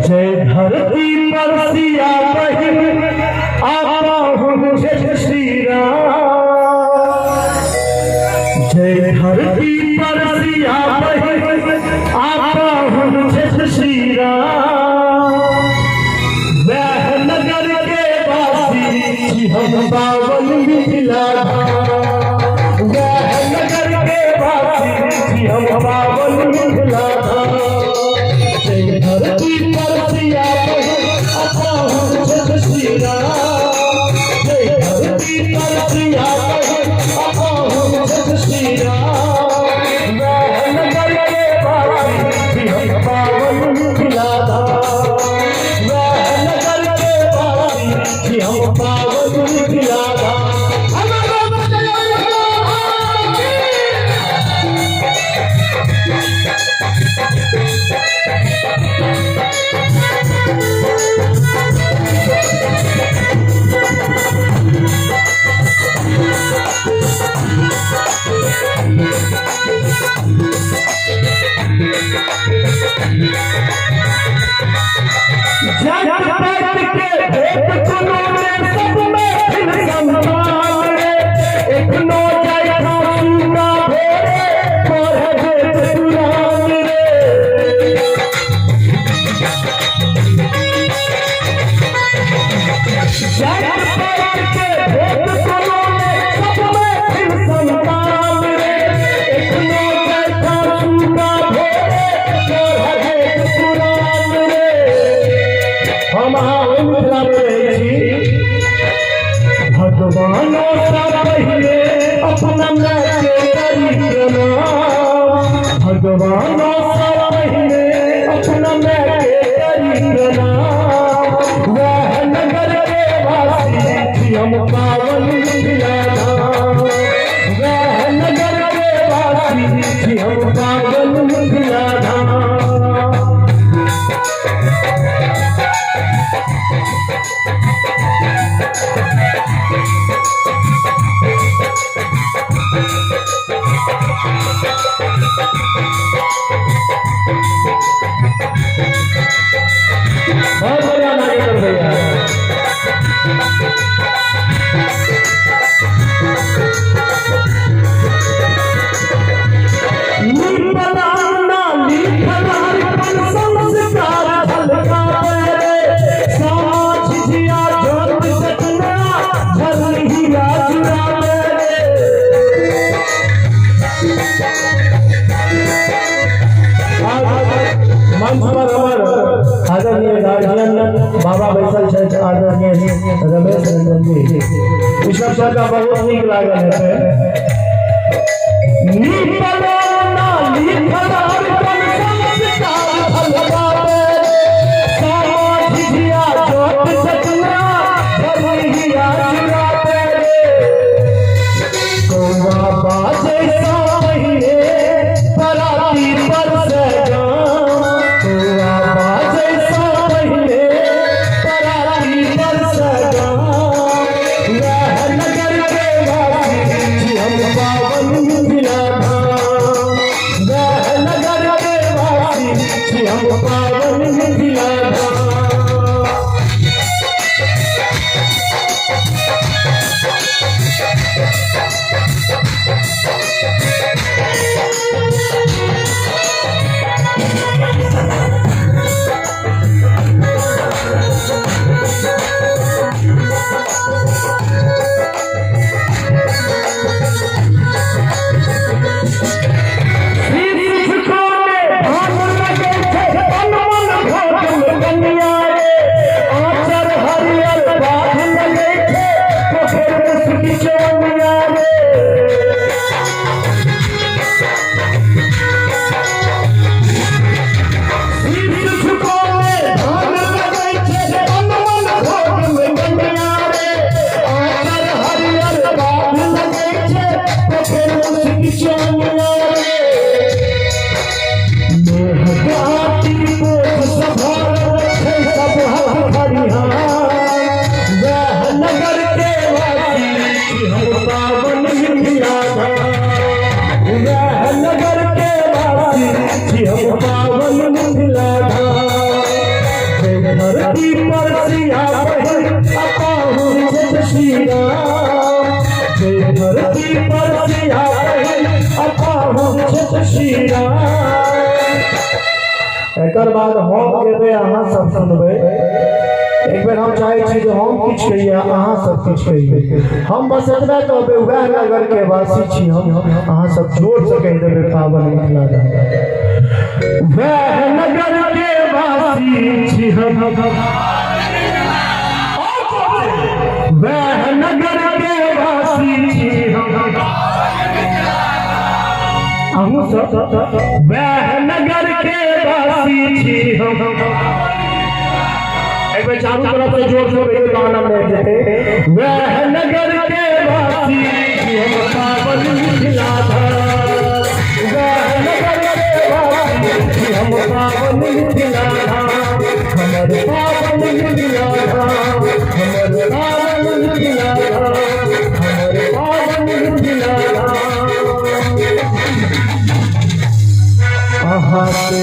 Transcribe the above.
जय धरती पर सिया बही आवा हूँ जय श्री राम। जय धरती पर सिया बही आवा हूँ जय श्री राम। वह नगर के वासी हम पावन मिथिला धाम। वह नगर के वासी हम पावन मिथिला धाम। जय धरती पर सिया बही आवा हूँ जय श्री राम। जय धरती पर सिया बही आवा हूँ जय श्री राम। वह नगर के वासी हम पावन मिथिला धाम। वह नगर के वासी हम पावन मिथिला धाम। भगवान पहले अपना भगवान पहले अपना वह नगर के वासी हम पावन मिथिला धाम। वह नगर के वासी हम पावन मिथिला धाम। बहुत बढ़िया नारे कर भैया। मंच पर हमारे आदरणीय गार्जियन बाबा बैसल छे आदरणीय रमेश रंजन जी ईश्वर सर का बहुत नीक लागल है। धरती पर सिया बहे अपाहुर छत श्री राम। जय धरती पर सिया बहे अपाहुर छत श्री राम। एकर बाद हम केबे अहाँ सब सुनबे। एक बेर हम चाहे छी जे हम किछ कहिए अहाँ सब किछ कहिए। हम बस एतबे कहबे वह नगर के वासी छी हम अहाँ सब जोर से कह देबे पावन मिथिला धाम। वह नगर के वासी छी हम वह नगर के वासी छी हम वह नगर के वासी छी हम। एक बार चारों तरफ से जोर से गाना में देते। वह नगर के वासी छी हम पावन मिथिला धाम। वह नगर के वासी छी हम पावन मिथिला धाम। हमर पावन मिथिला धाम हमर पावन मिथिला धाम हमर पावन मिथिला धाम। आहा के